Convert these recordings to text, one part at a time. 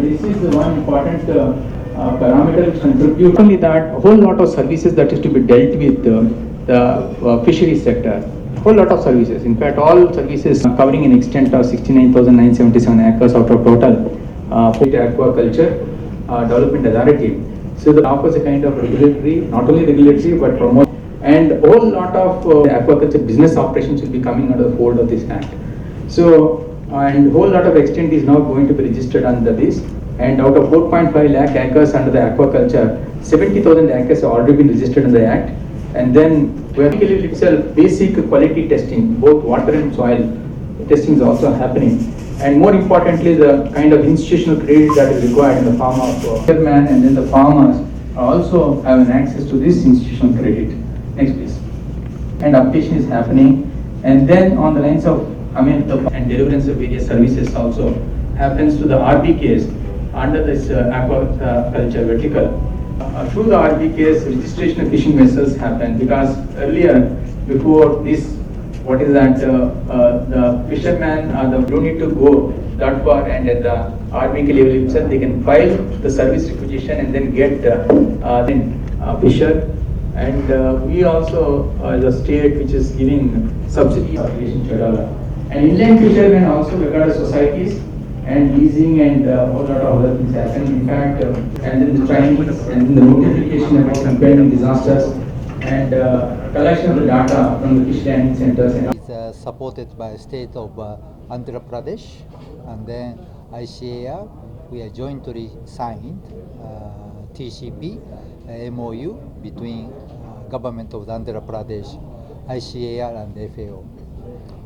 this is the one important parameter which contributes. Not only that, a whole lot of services that is to be dealt with the fisheries sector. Whole lot of services. In fact, all services covering an extent of 69,977 acres out of total aquaculture development authority. So that offers a kind of regulatory, not only regulatory but promote, and a whole lot of aquaculture business operations will be coming under the fold of this act. So and whole lot of extent is now going to be registered under this. And out of 4.5 lakh acres under the aquaculture, 70,000 acres have already been registered in the act. And then vertically itself, basic quality testing, both water and soil testing is also happening. And more importantly, the kind of institutional credit that is required in the form of fishermen and then the farmers also have an access to this institutional credit. Next please. And updation is happening. And then on the lines of, and deliverance of various services also happens to the RBKs under this aquaculture vertical. Through the RBKs, registration of fishing vessels happen because earlier, before this, what is that, the fishermen don't need to go that far, and at the RBK level itself, they can file the service requisition and then get fisher. And we also, as a state which is giving subsidy and inland fishermen also regard societies and leasing and a whole lot of other things happen. In fact, and then the training and then the notification about impending disasters and collection of the data from the fish landing centers. It's supported by the state of Andhra Pradesh, and then ICAR. We are jointly signed TCP MOU between government of Andhra Pradesh, ICAR and FAO.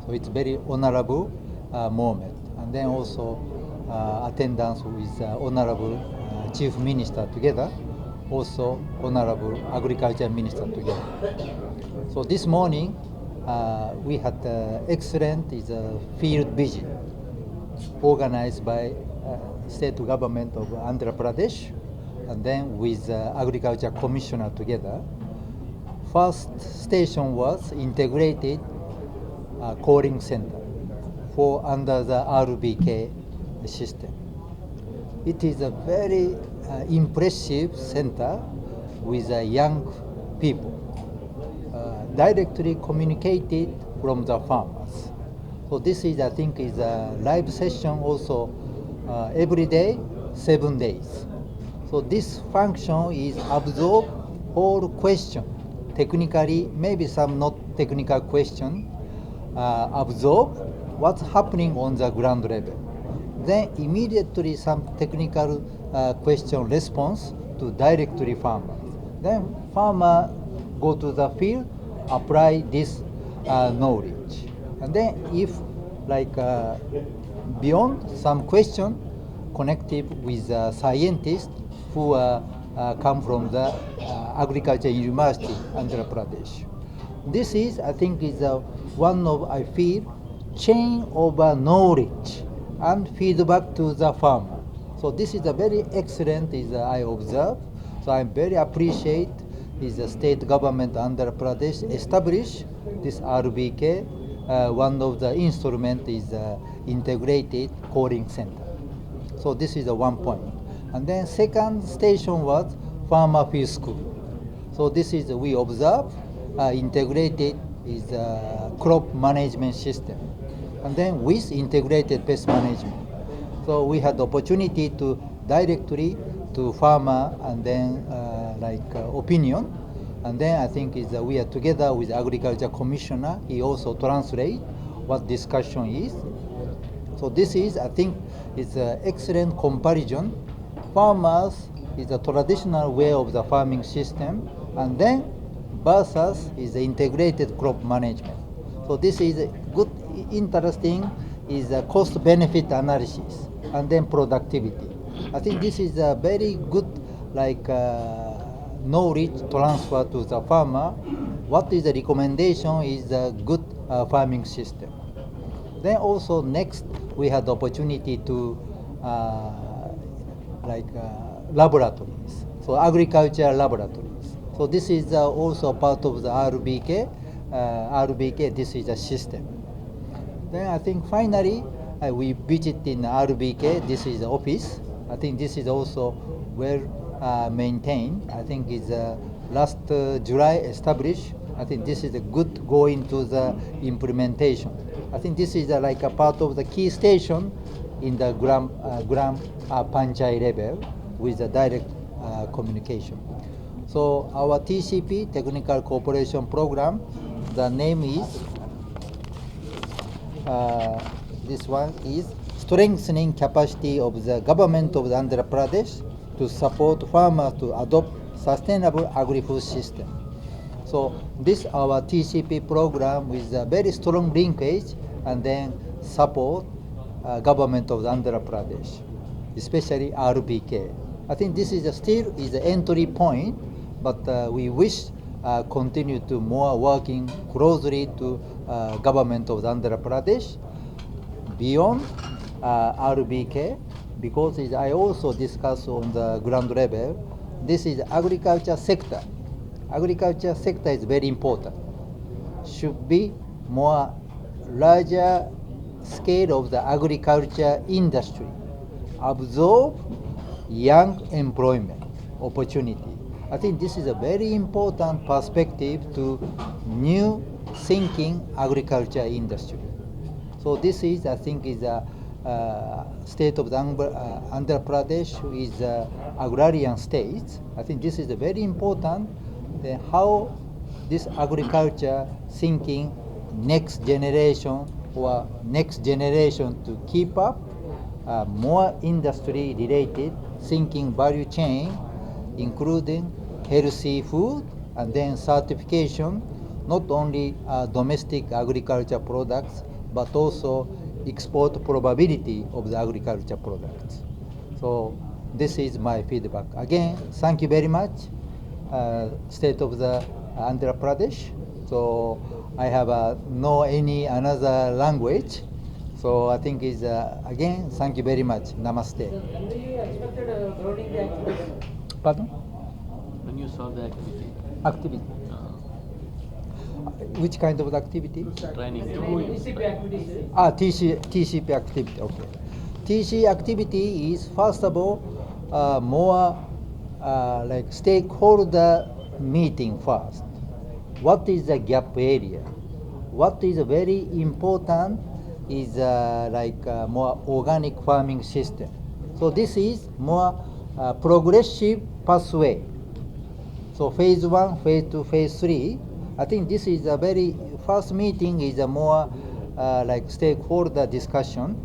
So it's very honorable moment. And then also attendance with Honorable Chief Minister together, also Honorable Agriculture Minister together. So this morning we had excellent field visit organized by state government of Andhra Pradesh and then with Agriculture Commissioner together. First station was integrated calling center for under the RBK system. It is a very impressive center with young people, directly communicated from the farmers. So this is, I think, is a live session also every day, 7 days. So this function is absorb all question, technically, maybe some not technical question, absorb what's happening on the ground level. Then immediately some technical question response to directly farmer. Then farmer go to the field, apply this knowledge. And then if like beyond some question connected with scientists who come from the Agriculture University, Andhra Pradesh. This is, I think, is one of, I feel, chain of knowledge and feedback to the farmer. So this is a very excellent, I observe. So I very appreciate the state government Andhra Pradesh establish this RBK. One of the instrument is integrated calling center. So this is the one point. And then second station was farmer field school. So this is we observe integrated is crop management system, and then with integrated pest management. So we had the opportunity to directly to farmer and then opinion, and then I think is we are together with Agriculture Commissioner. He also translate what discussion is. So this is, I think, is an excellent comparison. Farmers is a traditional way of the farming system, and then versus is the integrated crop management. So this is a good, interesting, is a cost-benefit analysis, and then productivity. I think this is a very good, knowledge transfer to the farmer. What is the recommendation is a good farming system. Then also next, we had the opportunity to laboratories, so agriculture laboratories. So this is also part of the RBK. RBK, this is a system. Then I think finally we visit in RBK. This is the office. I think this is also well maintained. I think is last July established. I think this is a good go into the implementation. I think this is like a part of the key station in the gram Panchai level with the direct communication. So our TCP, Technical Cooperation Program, the name is, this one is strengthening capacity of the government of the Andhra Pradesh to support farmers to adopt sustainable agri-food system. So this our TCP program with a very strong linkage and then support government of the Andhra Pradesh, especially RBK. I think this is still is the entry point, but we wish continue to more working closely to government of the Andhra Pradesh beyond RBK, because I also discuss on the ground level. This is agriculture sector. Agriculture sector is very important. Should be more larger scale of the agriculture industry, absorb young employment opportunity. I think this is a very important perspective to new thinking agriculture industry. So this is, I think, is a state of the Andhra Pradesh is a agrarian state. I think this is very important. Then how this agriculture thinking next generation to keep up more industry related thinking value chain, including healthy food and then certification, not only domestic agriculture products, but also export probability of the agriculture products. So this is my feedback. Again, thank you very much, State of the Andhra Pradesh. So I have no any another language. So I think is again, thank you very much. Namaste. When you expected grounding the activities? Pardon? When you saw the activity, Activity. Which kind of activity? training, TCP activities. TCP activity. Okay. TCP activity is first of all more like stakeholder meeting first. What is the gap area? What is very important is more organic farming system. So this is more progressive pathway. So phase 1, phase 2, phase 3. I think this is a very first meeting is a more like stakeholder discussion.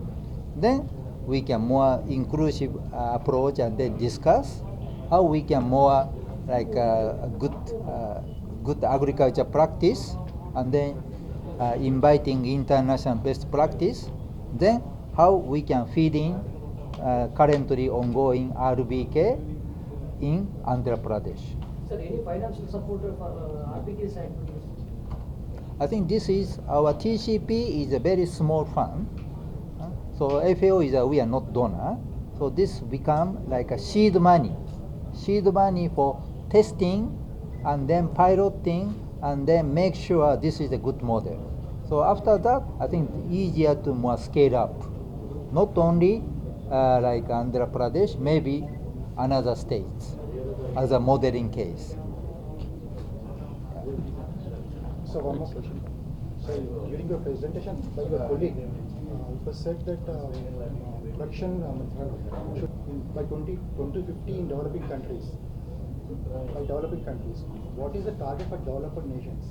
Then we can more inclusive approach and then discuss how we can more like good agriculture practice and then inviting international best practice. Then how we can feed in currently ongoing RBK in Andhra Pradesh. Sir, any financial support for RBK's activities? I think this is our TCP is a very small fund. So FAO is we are not donor. So this become like a seed money for testing and then piloting and then make sure this is a good model. So after that, I think easier to more scale up. Not only like Andhra Pradesh, maybe another states as a modeling case. So one more question. So during your presentation by your colleague, it was said that production should by 2050 in developing countries. By developing countries, what is the target for developed nations?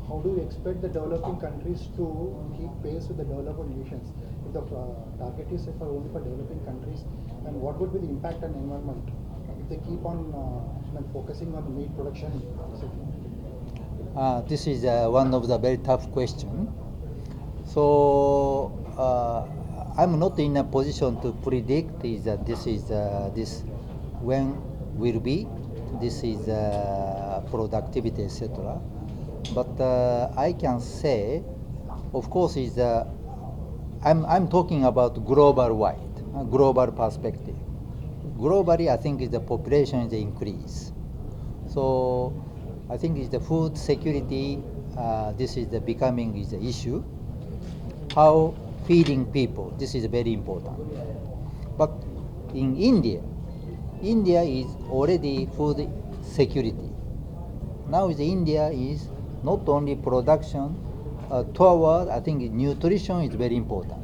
How do you expect the developing countries to keep pace with the developed nations? If the target is for only for developing countries, and what would be the impact on environment if they keep on focusing on meat production? This is one of the very tough question. So I'm not in a position to predict is that this is this when will be this is productivity, etc. But I can say, of course, is I'm talking about global wide, global perspective. Globally, I think is the population is increase. So I think is the food security. This is the becoming is the issue. How feeding people. This is very important. But in India. India is already food security. Now India is not only production, toward, I think nutrition is very important.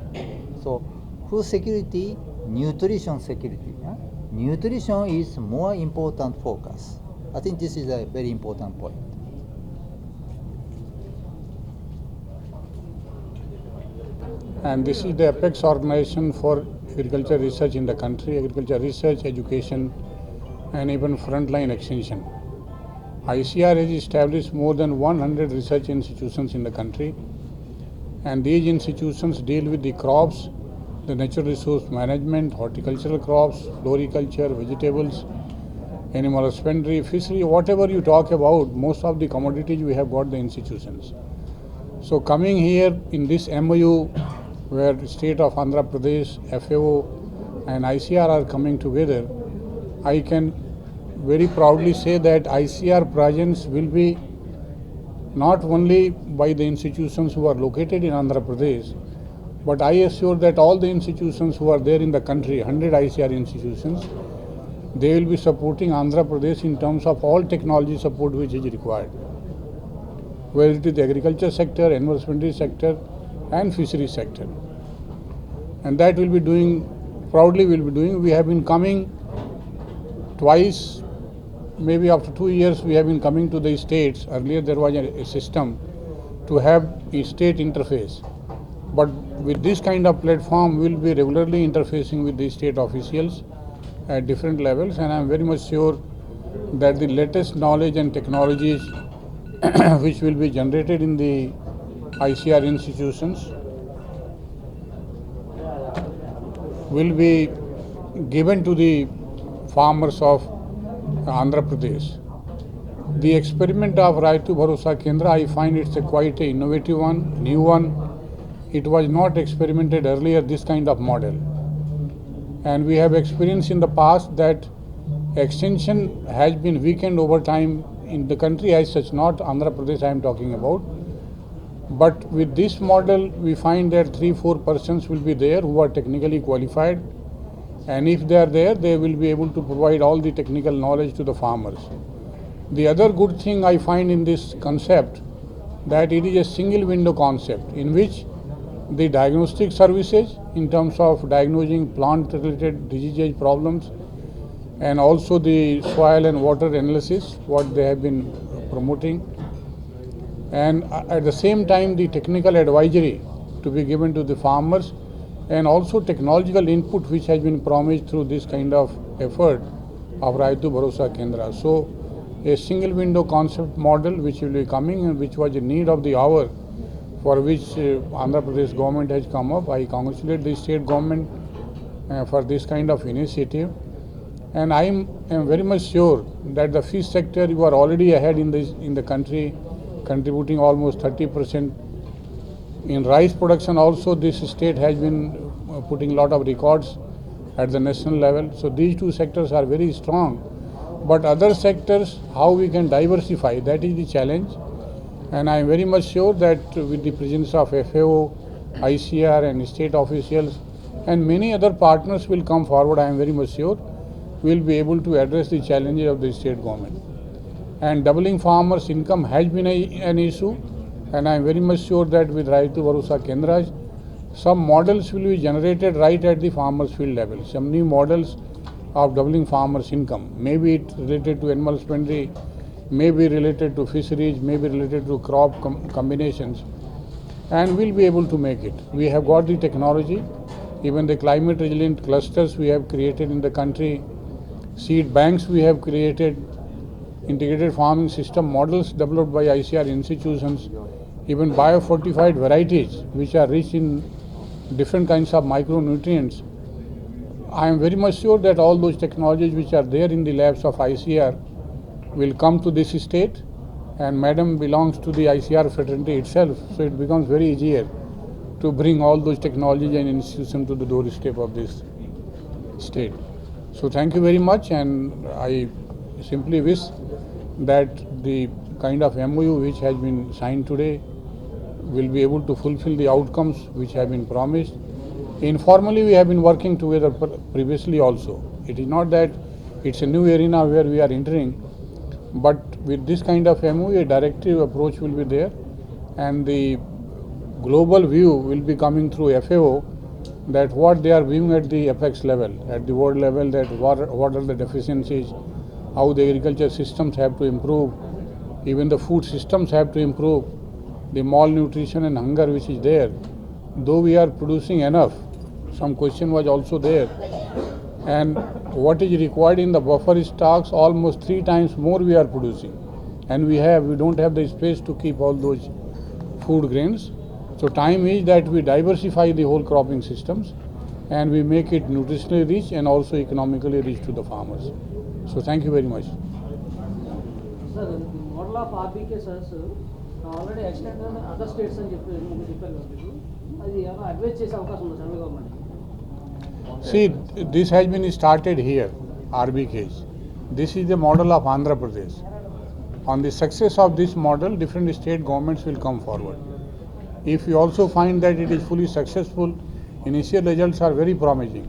So food security, nutrition security. Nutrition is more important focus. I think this is a very important point. And this is the apex organization for agriculture research in the country, agriculture research, education, and even frontline extension. ICR has established more than 100 research institutions in the country, and these institutions deal with the crops, the natural resource management, horticultural crops, floriculture, vegetables, animal husbandry, fishery, whatever you talk about, most of the commodities we have got the institutions. So coming here in this MOU, where the state of Andhra Pradesh, FAO and ICR are coming together, I can very proudly say that ICR presence will be not only by the institutions who are located in Andhra Pradesh, but I assure that all the institutions who are there in the country, 100 ICR institutions, they will be supporting Andhra Pradesh in terms of all technology support which is required, whether it is the agriculture sector, animal husbandry sector, and fishery sector. And that will be doing, proudly will be doing. We have been coming twice, maybe after 2 years we have been coming to the states. Earlier there was a system to have a state interface. But with this kind of platform, we will be regularly interfacing with the state officials at different levels, and I am very much sure that the latest knowledge and technologies which will be generated in the ICR institutions will be given to the farmers of Andhra Pradesh. The experiment of Raitu Bharosa Kendra, I find it's quite an innovative one, new one. It was not experimented earlier, this kind of model. And we have experienced in the past that extension has been weakened over time in the country as such, not Andhra Pradesh I am talking about. But with this model, we find that 3-4 persons will be there who are technically qualified. And if they are there, they will be able to provide all the technical knowledge to the farmers. The other good thing I find in this concept, that it is a single window concept in which the diagnostic services in terms of diagnosing plant-related disease problems, and also the soil and water analysis, what they have been promoting, and at the same time the technical advisory to be given to the farmers, and also technological input which has been promised through this kind of effort of Raitu Bharosa Kendra. So a single window concept model which will be coming, and which was a need of the hour, for which Andhra Pradesh government has come up. I congratulate the state government for this kind of initiative. And I am very much sure that the fish sector, you are already ahead in the country, contributing almost 30%. In rice production also, this state has been putting a lot of records at the national level. So these two sectors are very strong. But other sectors, how we can diversify, that is the challenge. And I am very much sure that with the presence of FAO, ICR and state officials and many other partners will come forward, I am very much sure we will be able to address the challenges of the state government. And doubling farmers' income has been an issue, and I am very much sure that with Raitu Bharosa Kendras, some models will be generated right at the farmers' field level. Some new models of doubling farmers' income, maybe it related to animal husbandry, may be related to fisheries, may be related to crop combinations, and we'll be able to make it. We have got the technology, even the climate resilient clusters we have created in the country, seed banks we have created, integrated farming system models developed by ICR institutions, even biofortified varieties which are rich in different kinds of micronutrients. I am very much sure that all those technologies which are there in the labs of ICR will come to this state, and Madam belongs to the ICR fraternity itself, so it becomes very easier to bring all those technologies and institutions to the doorstep of this state. So thank you very much, and I simply wish that the kind of MOU which has been signed today will be able to fulfill the outcomes which have been promised, Informally, we have been working together previously also. It is not that it's a new arena where we are entering, but with this kind of MOU, a directive approach will be there, and the global view will be coming through FAO, that what they are viewing at the apex level, at the world level, that what are the deficiencies, how the agriculture systems have to improve, even the food systems have to improve, the malnutrition and hunger which is there. Though we are producing enough, some question was also there, and what is required in the buffer stocks, almost 3 times more we are producing, and we don't have the space to keep all those food grains. So time is that we diversify the whole cropping systems and we make it nutritionally rich and also economically rich to the farmers. So thank you very much. Sir, the model of RBK sirs already extended in other states and చెప్పారు అది ఏమైనా advise చేసే అవకాశం ఉందా central government? See, this has been started here, RBKs. This is the model of Andhra Pradesh. On the success of this model, different state governments will come forward. If we also find that it is fully successful, initial results are very promising,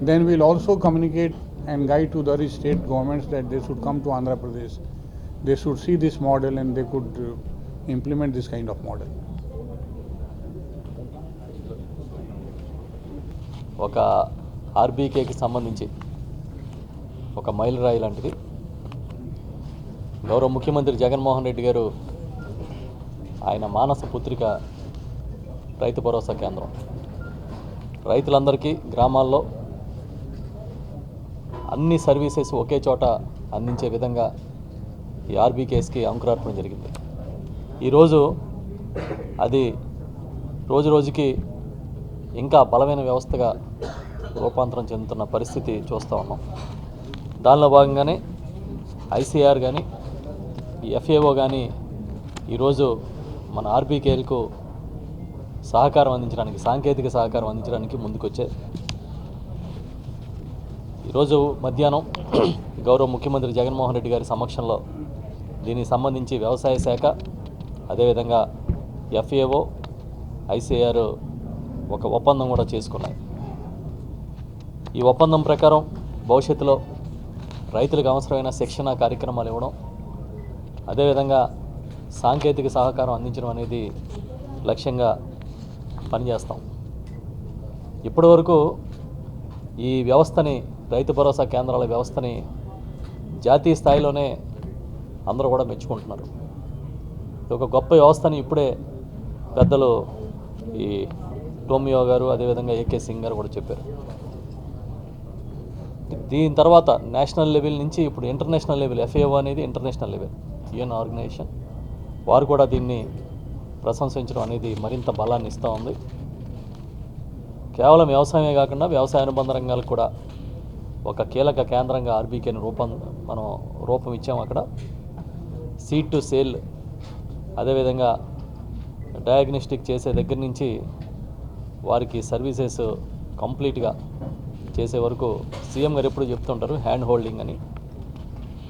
then we will also communicate and guide to the other state governments that they should come to Andhra Pradesh. They should see this model and they could implement this kind of model. ఒక ఆర్బీకేకి సంబంధించి ఒక మైలురాయి లాంటిది గౌరవ ముఖ్యమంత్రి జగన్మోహన్ రెడ్డి గారు ఆయన మానస పుత్రిక రైతు భరోసా కేంద్రం. రైతులందరికీ గ్రామాల్లో అన్ని సర్వీసెస్ ఒకే చోట అందించే విధంగా ఈ ఆర్బీకేస్కి అంకురార్పణ జరిగింది. ఈరోజు అది రోజు రోజుకి ఇంకా బలమైన వ్యవస్థగా రూపాంతరం చెందుతున్న పరిస్థితి చూస్తూ ఉన్నాం. దానిలో భాగంగానే ఐసీఆర్ కానీ ఈ ఎఫ్ఏఓ కానీ ఈరోజు మన ఆర్బీకేలకు సహకారం అందించడానికి, సాంకేతిక సహకారం అందించడానికి ముందుకొచ్చే ఈరోజు మధ్యాహ్నం గౌరవ ముఖ్యమంత్రి జగన్మోహన్ రెడ్డి గారి సమక్షంలో దీనికి సంబంధించి వ్యవసాయ శాఖ, అదేవిధంగా ఎఫ్ఏఓ, ఐసీఆర్ ఒక ఒప్పందం కూడా చేసుకున్నాయి. ఈ ఒప్పందం ప్రకారం భవిష్యత్తులో రైతులకు అవసరమైన శిక్షణ కార్యక్రమాలు ఇవ్వడం, అదేవిధంగా సాంకేతిక సహకారం అందించడం అనేది లక్ష్యంగా పనిచేస్తాం. ఇప్పటి వరకు ఈ వ్యవస్థని, రైతు భరోసా కేంద్రాల వ్యవస్థని జాతీయ స్థాయిలోనే అందరూ కూడా మెచ్చుకుంటున్నారు. ఇది ఒక గొప్ప వ్యవస్థని ఇప్పుడే పెద్దలు ఈ టోమియో గారు, అదేవిధంగా ఏకే సింగ్ గారు కూడా చెప్పారు. దీని తర్వాత నేషనల్ లెవెల్ నుంచి ఇప్పుడు ఇంటర్నేషనల్ లెవెల్, ఎఫ్ఏఓ అనేది ఇంటర్నేషనల్ లెవెల్ యుఎన్ ఆర్గనైజేషన్, వారు కూడా దీన్ని ప్రశంసించడం అనేది మరింత బలాన్ని ఇస్తూ ఉంది. కేవలం వ్యవసాయమే కాకుండా వ్యవసాయ అనుబంధ రంగాలకు కూడా ఒక కీలక కేంద్రంగా ఆర్బీకేని మనం రూపం ఇచ్చాము. అక్కడ సీడ్ టు సేల్, అదేవిధంగా డయాగ్నోస్టిక్ చేసే దగ్గర నుంచి వారికి సర్వీసెస్ కంప్లీట్గా చేసే వరకు సీఎం గారు ఎప్పుడు చెప్తుంటారు హ్యాండ్ హోల్డింగ్ అని,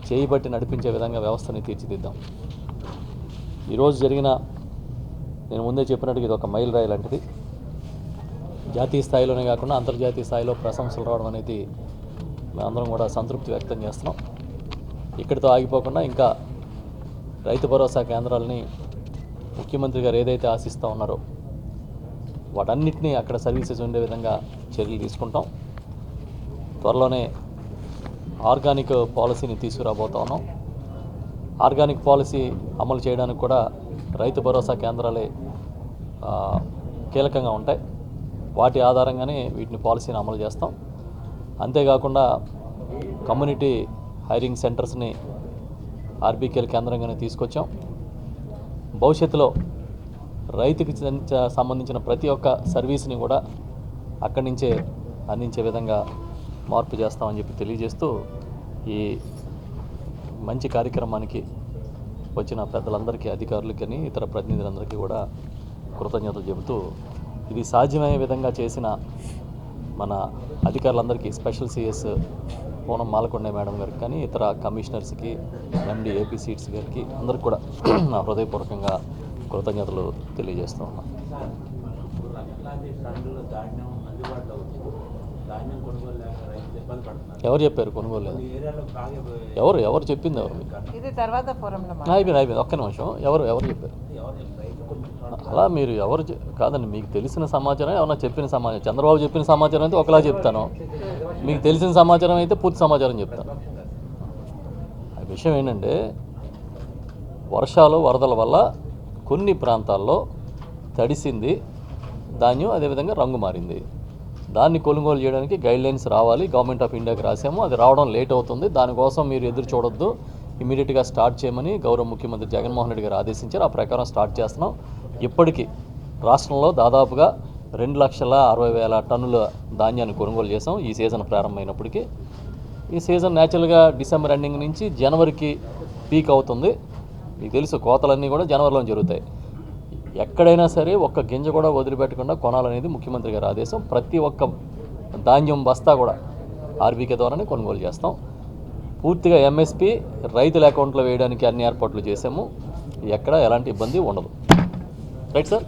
చేయి బట్టి నడిపించే విధంగా వ్యవస్థని తీర్చిదిద్దాం. ఈరోజు జరిగిన, నేను ముందే చెప్పినట్టుగా ఇది ఒక మైల్ రాయి లాంటిది. జాతీయ స్థాయిలోనే కాకుండా అంతర్జాతీయ స్థాయిలో ప్రశంసలు రావడం అనేది మేమందరం కూడా సంతృప్తి వ్యక్తం చేస్తున్నాం. ఇక్కడితో ఆగిపోకుండా ఇంకా రైతు భరోసా కేంద్రాలని ముఖ్యమంత్రి గారు ఏదైతే ఆశిస్తూ ఉన్నారో వాటన్నిటినీ అక్కడ సర్వీసెస్ ఉండే విధంగా చర్యలు తీసుకుంటాం. త్వరలోనే ఆర్గానిక్ పాలసీని తీసుకురాబోతా ఉన్నాం. ఆర్గానిక్ పాలసీ అమలు చేయడానికి కూడా రైతు భరోసా కేంద్రాలే కీలకంగా ఉంటాయి. వాటి ఆధారంగానే వీటిని పాలసీని అమలు చేస్తాం. అంతేకాకుండా కమ్యూనిటీ హైరింగ్ సెంటర్స్ని ఆర్బీకేల కేంద్రంగానే తీసుకొచ్చాం. భవిష్యత్తులో రైతుకి సంబంధించిన ప్రతి ఒక్క సర్వీస్ని కూడా అక్కడి నుంచే అందించే విధంగా మార్పు చేస్తామని చెప్పి తెలియజేస్తూ ఈ మంచి కార్యక్రమానికి వచ్చిన పెద్దలందరికీ, అధికారులకి, ఇతర ప్రతినిధులందరికీ కూడా కృతజ్ఞతలు చెబుతూ ఇది సాధ్యమయ్యే విధంగా చేసిన మన అధికారులందరికీ, special CS Poonam Malakonda madam గారికి కానీ, ఇతర కమిషనర్స్కి, ఎండి ఏపీ సీట్స్ గారికి అందరికి కూడా నా హృదయపూర్వకంగా కృతజ్ఞతలు తెలియజేస్తూ ఉన్నాను. ఎవరు చెప్పారు కొనుగోలు లేదు? ఎవరు చెప్పింది ఎవరు మీకు? ఇది తర్వాత ఫోరంలో అయిపోయింది ఒక్క నిమిషం. ఎవరు చెప్పారు? అలా మీరు కాదండి, మీకు తెలిసిన సమాచారం ఏమన్నా చెప్పిన సమాచారం, చంద్రబాబు చెప్పిన సమాచారం అయితే ఒకలా చెప్తాను, మీకు తెలిసిన సమాచారం అయితే పూర్తి సమాచారం చెప్తాను. ఆ విషయం ఏంటంటే వర్షాలు వరదల వల్ల కొన్ని ప్రాంతాల్లో తడిసింది ధాన్యం, అదేవిధంగా రంగు మారింది. దాన్ని కొనుగోలు చేయడానికి గైడ్లైన్స్ రావాలి, గవర్నమెంట్ ఆఫ్ ఇండియాకి రాసాము, అది రావడం లేట్ అవుతుంది. దానికోసం మీరు ఎదురు చూడొద్దు, ఇమీడియట్గా స్టార్ట్ చేయమని గౌరవ ముఖ్యమంత్రి జగన్మోహన్ రెడ్డి గారు ఆదేశించారు. ఆ ప్రకారం స్టార్ట్ చేస్తున్నాం. ఇప్పటికీ రాష్ట్రంలో దాదాపుగా 2,60,000 టన్నుల ధాన్యాన్ని కొనుగోలు చేసాం ఈ సీజన్ ప్రారంభమైనప్పటికీ. ఈ సీజన్ న్యాచురల్గా డిసెంబర్ ఎండింగ్ నుంచి జనవరికి పీక్ అవుతుంది. మీకు తెలుసు కోతలన్నీ కూడా జనవరిలో జరుగుతాయి. ఎక్కడైనా సరే ఒక్క గింజ కూడా వదిలిపెట్టకుండా కొనాలనేది ముఖ్యమంత్రి గారి ఆదేశం. ప్రతి ఒక్క ధాన్యం బస్తా కూడా ఆర్బీకే ద్వారానే కొనుగోలు చేస్తాం. పూర్తిగా ఎంఎస్పీ రైతుల అకౌంట్లో వేయడానికి అన్ని ఏర్పాట్లు చేసాము. ఎక్కడ ఎలాంటి ఇబ్బంది ఉండదు. Right sir.